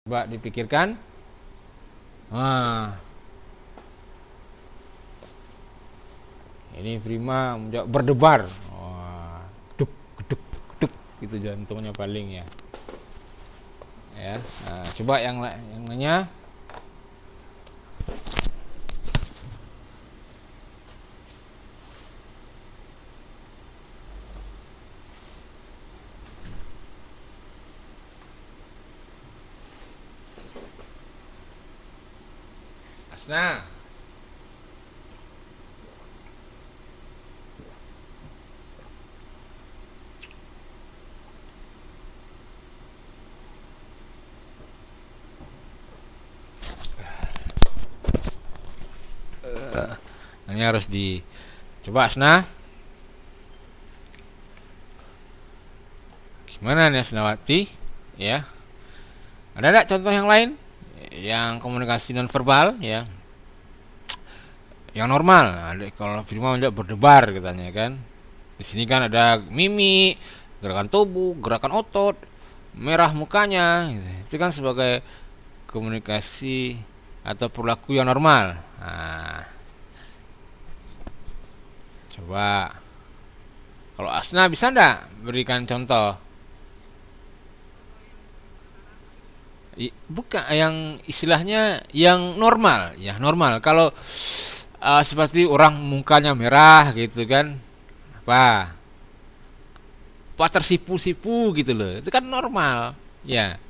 Coba dipikirkan. Nah, ini Prima berdebar. Wah, duk, duk, duk, gitu jantungnya paling ya. Ya, nah, coba yang lainnya. Asna. Ini harus coba Asna. Gimana nih Asnawati? Ya. Ada enggak contoh yang lain? Yang komunikasi non verbal ya. Yang normal. Nah, kalau Prima berdebar katanya kan. Di sini kan ada mimik, gerakan tubuh, gerakan otot, merah mukanya gitu. Itu kan sebagai komunikasi atau perilaku yang normal. Nah, coba kalau Asna bisa ndak berikan contoh? Bukan yang istilahnya yang normal, ya normal. Kalau seperti orang mukanya merah gitu kan, apa? Apa tersipu-sipu gitu loh. Itu kan normal, ya.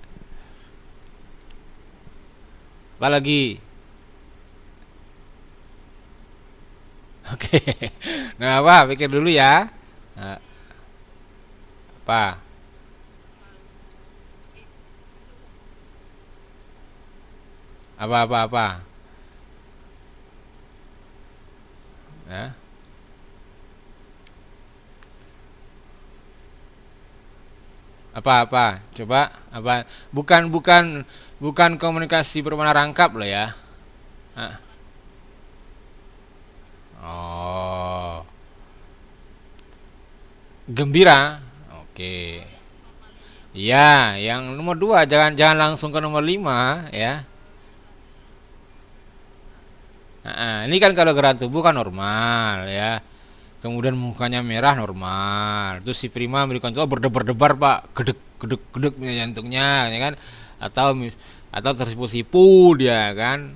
Apalagi, oke. Nah, apa? Pikir dulu ya. Nah, apa? Apa? Ya. Apa? Coba apa? Bukan komunikasi berwarna rangkap loh ya. Ah. Oh, gembira. Oke. Ya, yang nomor dua jangan jangan langsung ke nomor lima ya. Ini kan kalau gerak tubuh kan normal ya. Kemudian mukanya merah normal. Terus si Prima berikan contoh berdebar-debar pak, gedek gedek gedek jantungnya, ya kan? Atau atau tersipu-sipu dia kan?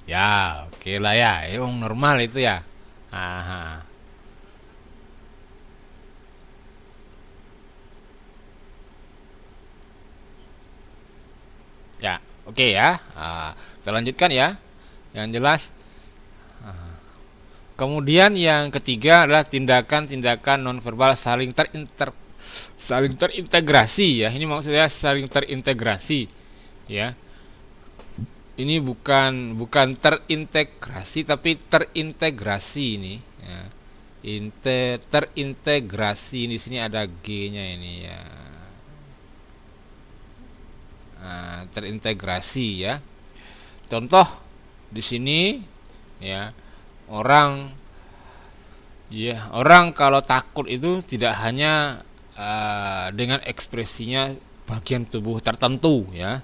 Ya, oke lah ya. Emang normal itu ya. Aha. Ya, oke ya. Kita lanjutkan ya. Yang jelas. Kemudian yang ketiga adalah tindakan-tindakan nonverbal saling terintegrasi ya. Ini maksudnya saling terintegrasi ya. Ini bukan terintegrasi tapi terintegrasi ini ya. Terintegrasi di sini ada G-nya ini ya. Nah, terintegrasi ya. Contoh di sini ya, orang orang kalau takut itu tidak hanya dengan ekspresinya bagian tubuh tertentu ya.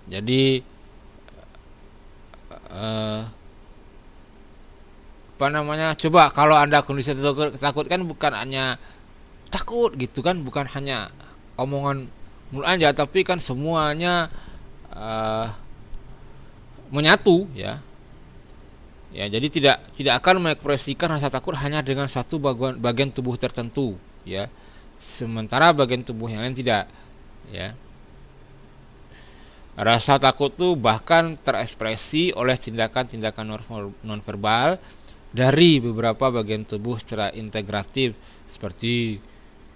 Jadi eh, apa namanya? Coba kalau Anda kondisi takut kan bukan hanya takut gitu kan, bukan hanya omongan mulut aja tapi kan semuanya eh, menyatu ya. Ya, jadi tidak akan mengekspresikan rasa takut hanya dengan satu bagian tubuh tertentu, ya. Sementara bagian tubuh yang lain tidak, ya. Rasa takut itu bahkan terekspresi oleh tindakan-tindakan nonverbal dari beberapa bagian tubuh secara integratif seperti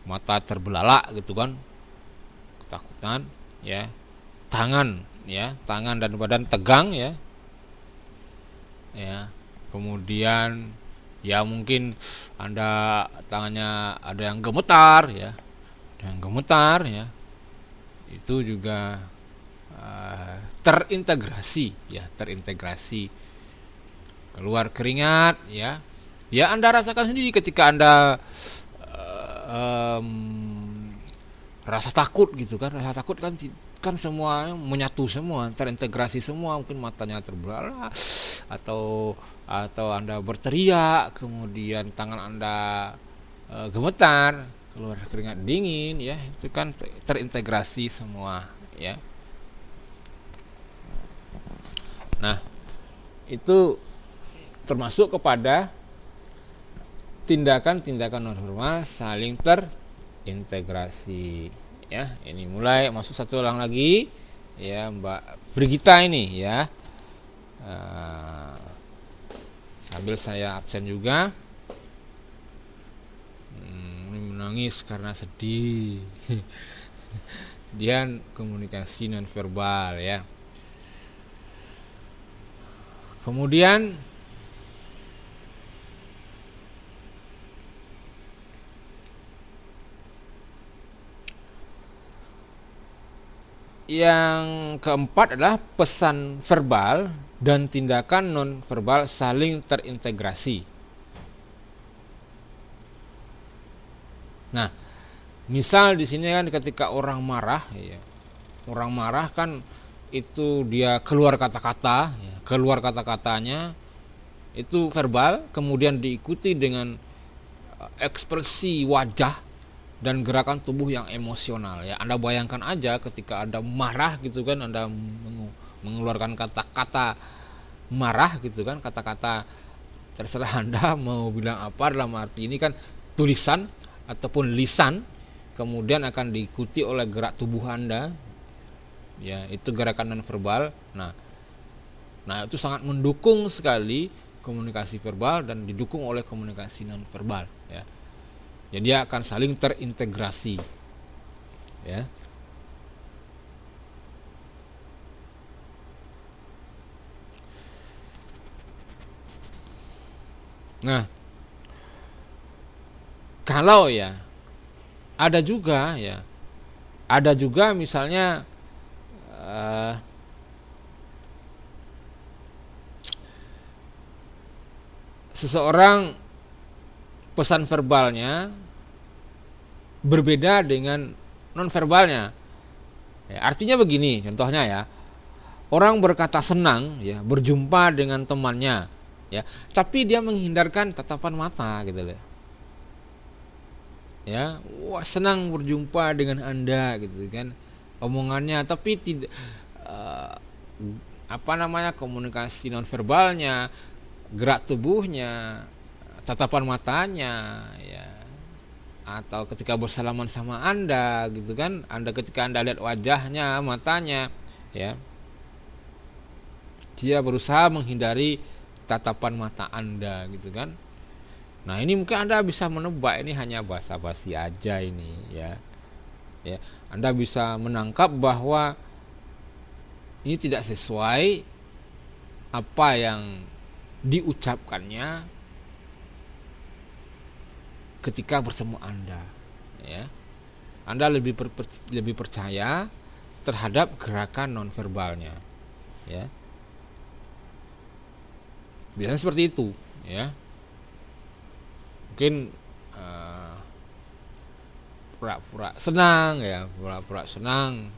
mata terbelalak gitu kan, ketakutan, ya. Tangan dan badan tegang ya. Ya, kemudian ya mungkin Anda tangannya ada yang gemetar ya, ada yang gemetar ya. itu juga terintegrasi, ya, terintegrasi. Keluar keringat, ya. Ya, Anda rasakan sendiri ketika Anda rasa takut gitu kan. Rasa takut kan semua menyatu semua, terintegrasi semua. Mungkin matanya terbelalak atau Anda berteriak, kemudian tangan Anda gemetar, keluar keringat dingin, ya, itu kan terintegrasi semua, ya. Nah, itu termasuk kepada tindakan-tindakan non verbal saling terintegrasi, ya. Ini mulai masuk satu orang lagi, ya, Mbak Brigita ini, ya. Sambil saya absen juga. Menangis karena sedih. Dia komunikasi non verbal, ya. Kemudian yang keempat adalah pesan verbal dan tindakan non verbal saling terintegrasi. Nah, misal di sini kan ketika orang marah, ya, orang marah kan itu dia keluar kata-kata, ya, keluar kata-katanya itu verbal, kemudian diikuti dengan ekspresi wajah dan gerakan tubuh yang emosional, ya. Anda bayangkan aja ketika Anda marah gitu kan, Anda mengeluarkan kata-kata marah gitu kan, kata-kata terserah Anda mau bilang apa, dalam arti ini kan tulisan ataupun lisan, kemudian akan diikuti oleh gerak tubuh Anda, ya, itu gerakan non verbal. Nah, itu sangat mendukung sekali komunikasi verbal dan didukung oleh komunikasi non verbal, ya. Jadi dia akan saling terintegrasi, ya. Nah, kalau, ya, ada juga misalnya seseorang pesan verbalnya berbeda dengan non verbalnya, ya, artinya begini, contohnya, ya, orang berkata senang, ya, berjumpa dengan temannya, ya, tapi dia menghindarkan tatapan mata gitu loh, ya. Wah, senang berjumpa dengan Anda gitu kan omongannya, tapi tidak komunikasi non verbalnya, gerak tubuhnya, tatapan matanya, ya, atau ketika bersalaman sama Anda gitu kan, ketika Anda lihat wajahnya, matanya, ya, dia berusaha menghindari tatapan mata Anda gitu kan. Nah, ini mungkin Anda bisa menebak ini hanya basa-basi aja ini, ya. Ya, Anda bisa menangkap bahwa ini tidak sesuai apa yang diucapkannya ketika bersama Anda, ya. Anda lebih percaya terhadap gerakan non verbalnya, ya. Biasanya seperti itu, ya. Mungkin pura-pura senang, ya, pura-pura senang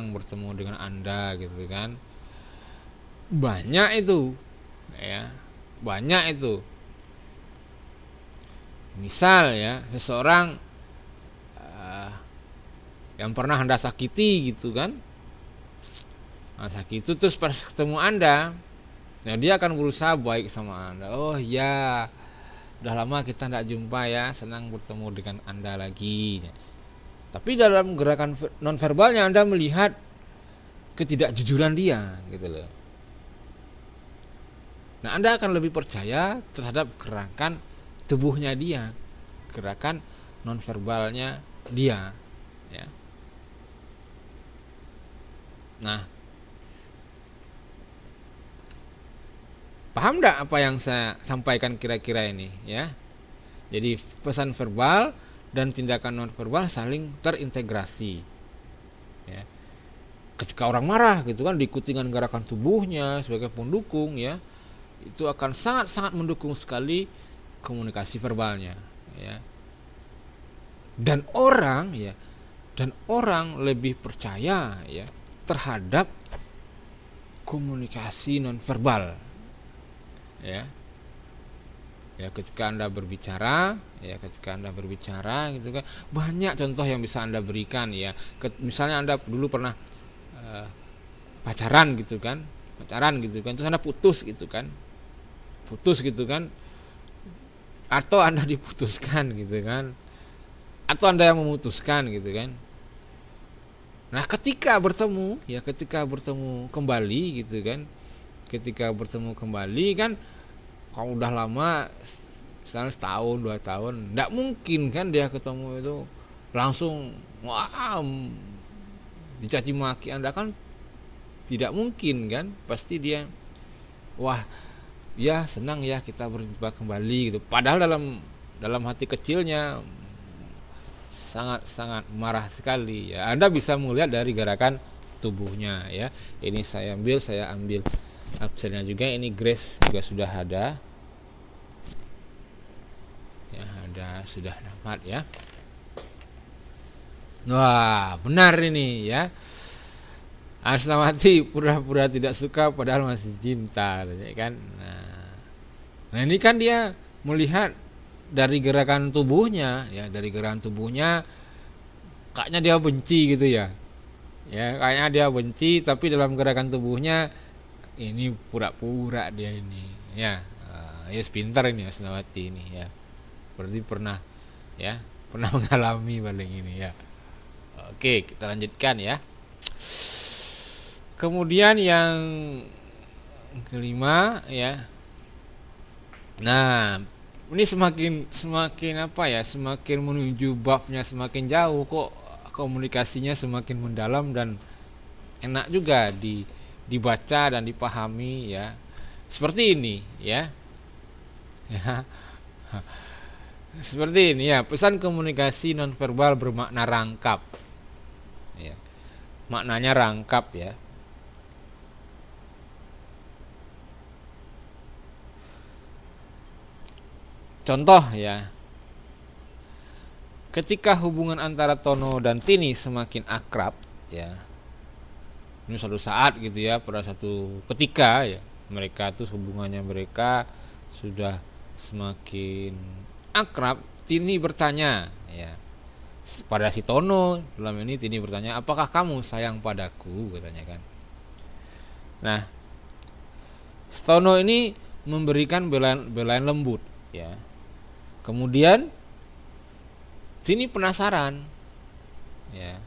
bertemu dengan Anda gitu kan. Banyak itu, ya, banyak itu. Misal, ya, seseorang yang pernah Anda sakiti gitu kan, sakit itu, terus pas ketemu Anda, nah, dia akan berusaha baik sama Anda. Oh ya, udah lama kita tidak jumpa, ya, senang bertemu dengan Anda lagi. Tapi dalam gerakan non verbalnya Anda melihat ketidakjujuran dia gitu loh. Nah, Anda akan lebih percaya terhadap gerakan tubuhnya dia, gerakan non verbalnya dia, ya. Nah, paham enggak apa yang saya sampaikan kira-kira ini, ya? Jadi pesan verbal dan tindakan non verbal saling terintegrasi, ya. Ketika orang marah gitu kan, diikuti dengan gerakan tubuhnya sebagai pendukung ya, itu akan sangat-sangat mendukung sekali komunikasi verbalnya ya. Dan orang ya, dan orang lebih percaya ya terhadap komunikasi nonverbal ya. Ya ketika Anda berbicara gitu kan, banyak contoh yang bisa Anda berikan ya. Misalnya Anda dulu pernah pacaran gitu kan, terus Anda putus gitu kan, atau Anda diputuskan gitu kan, atau Anda yang memutuskan gitu kan. Nah ketika bertemu kembali gitu kan, kalau udah lama, misalnya setahun 2 tahun, tidak mungkin kan dia ketemu itu langsung wah dicaci maki Anda kan, tidak mungkin kan. Pasti dia wah ya senang ya kita berjumpa kembali gitu, padahal dalam hati kecilnya sangat marah sekali ya. Anda bisa melihat dari gerakan tubuhnya ya. Ini saya ambil absennya juga. Ini Grace juga sudah ada ya, sudah dapat ya. Wah benar ini ya, Asnawati pura-pura tidak suka padahal masih cinta kan. Nah ini kan dia melihat dari gerakan tubuhnya ya, kayaknya dia benci gitu ya. Ya kayaknya dia benci, tapi dalam gerakan tubuhnya ini pura-pura dia ini ya. Ya pintar ini Asnawati ini ya, berarti pernah mengalami paling ini ya. Oke, kita lanjutkan ya. Kemudian yang kelima ya. Nah, ini semakin apa ya? Semakin menuju babnya semakin jauh kok, komunikasinya semakin mendalam dan enak juga dibaca dan dipahami ya. Seperti ini ya. Ya. Seperti ini ya, pesan komunikasi nonverbal bermakna rangkap. Ya. Maknanya rangkap ya. Contoh ya. Ketika hubungan antara Tono dan Tini semakin akrab ya. Ini suatu saat gitu ya, pada satu ketika ya, hubungannya mereka sudah semakin akrab. Tini bertanya ya pada si Tono, dalam ini Tini bertanya, apakah kamu sayang padaku, katanya kan. Nah Tono ini memberikan belayan lembut ya. Kemudian Tini penasaran ya,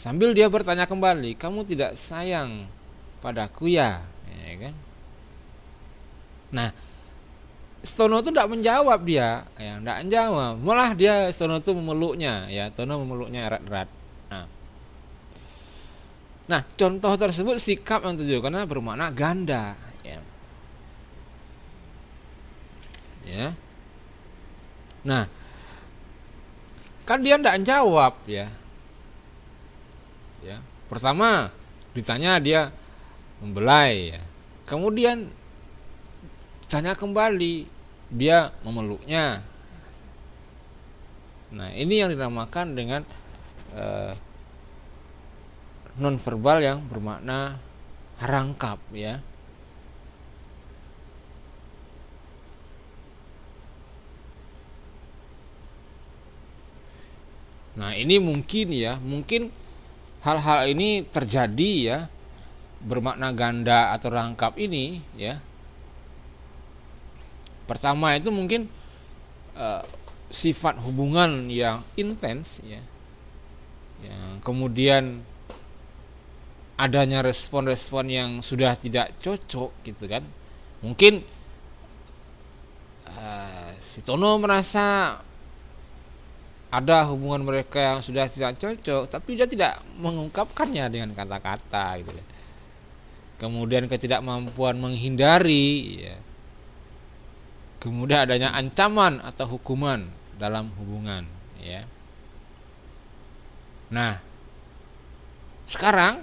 sambil dia bertanya kembali, kamu tidak sayang padaku ya kan. Nah Stono itu tidak menjawab dia ya, tidak menjawab, malah dia Stono itu memeluknya ya, Tono memeluknya erat-erat. Nah contoh tersebut sikap yang tujuannya bermakna ganda ya. Nah kan dia tidak menjawab ya. Pertama ditanya dia membelai ya. Kemudian tanya kembali, dia memeluknya. Nah ini yang dinamakan dengan nonverbal yang bermakna rangkap ya. Nah ini mungkin hal-hal ini terjadi ya, bermakna ganda atau rangkap ini ya. Pertama itu mungkin sifat hubungan yang intens ya. Kemudian adanya respon-respon yang sudah tidak cocok gitu kan. Mungkin si Tono merasa ada hubungan mereka yang sudah tidak cocok, tapi dia tidak mengungkapkannya dengan kata-kata gitu ya. Kemudian ketidakmampuan menghindari ya. Kemudian adanya ancaman atau hukuman dalam hubungan ya. Nah Sekarang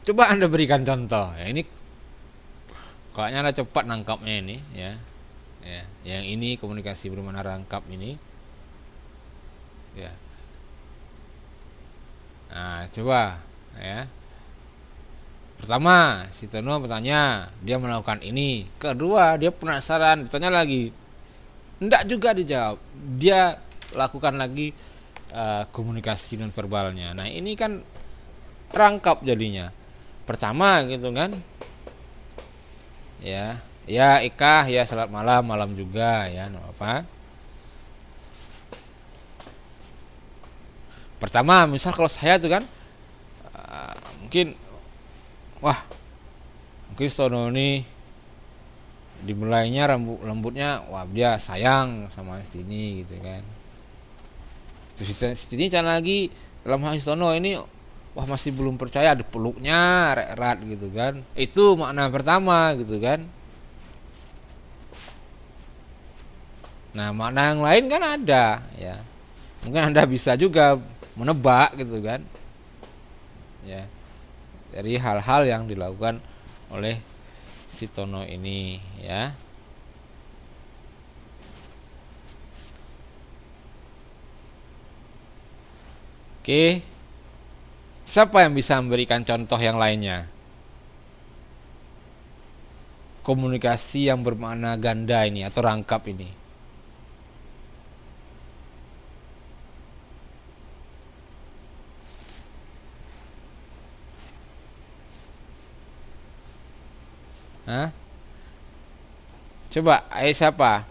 coba Anda berikan contoh. Ya, ini kayaknya Anda cepat nangkapnya ini, ya. Ya, yang ini komunikasi bermakna rangkap ini. Ya. Nah, coba ya. Pertama, si Tono bertanya, dia melakukan ini. Kedua, dia penasaran, bertanya lagi. Enggak juga dijawab. Dia lakukan lagi komunikasi non verbalnya. Nah, ini kan rangkap jadinya. Pertama gitu kan. Ya, ya Ika, ya selamat malam, malam juga ya, enggak apa. Pertama, misal kalau saya tuh kan mungkin wah, mungkin Stono ini dimulainya rambutnya wah dia sayang sama Stini gitu kan. Terus Stini cara lagi dalam hal Stono ini wah masih belum percaya, dipeluknya erat gitu kan. Itu makna pertama gitu kan. Nah, makna yang lain kan ada ya. Mungkin Anda bisa juga menebak gitu kan. Ya. Dari hal-hal yang dilakukan oleh si Tono ini ya. Oke. Siapa yang bisa memberikan contoh yang lainnya? Komunikasi yang bermakna ganda ini atau rangkap ini. Hah? Coba, ayo siapa?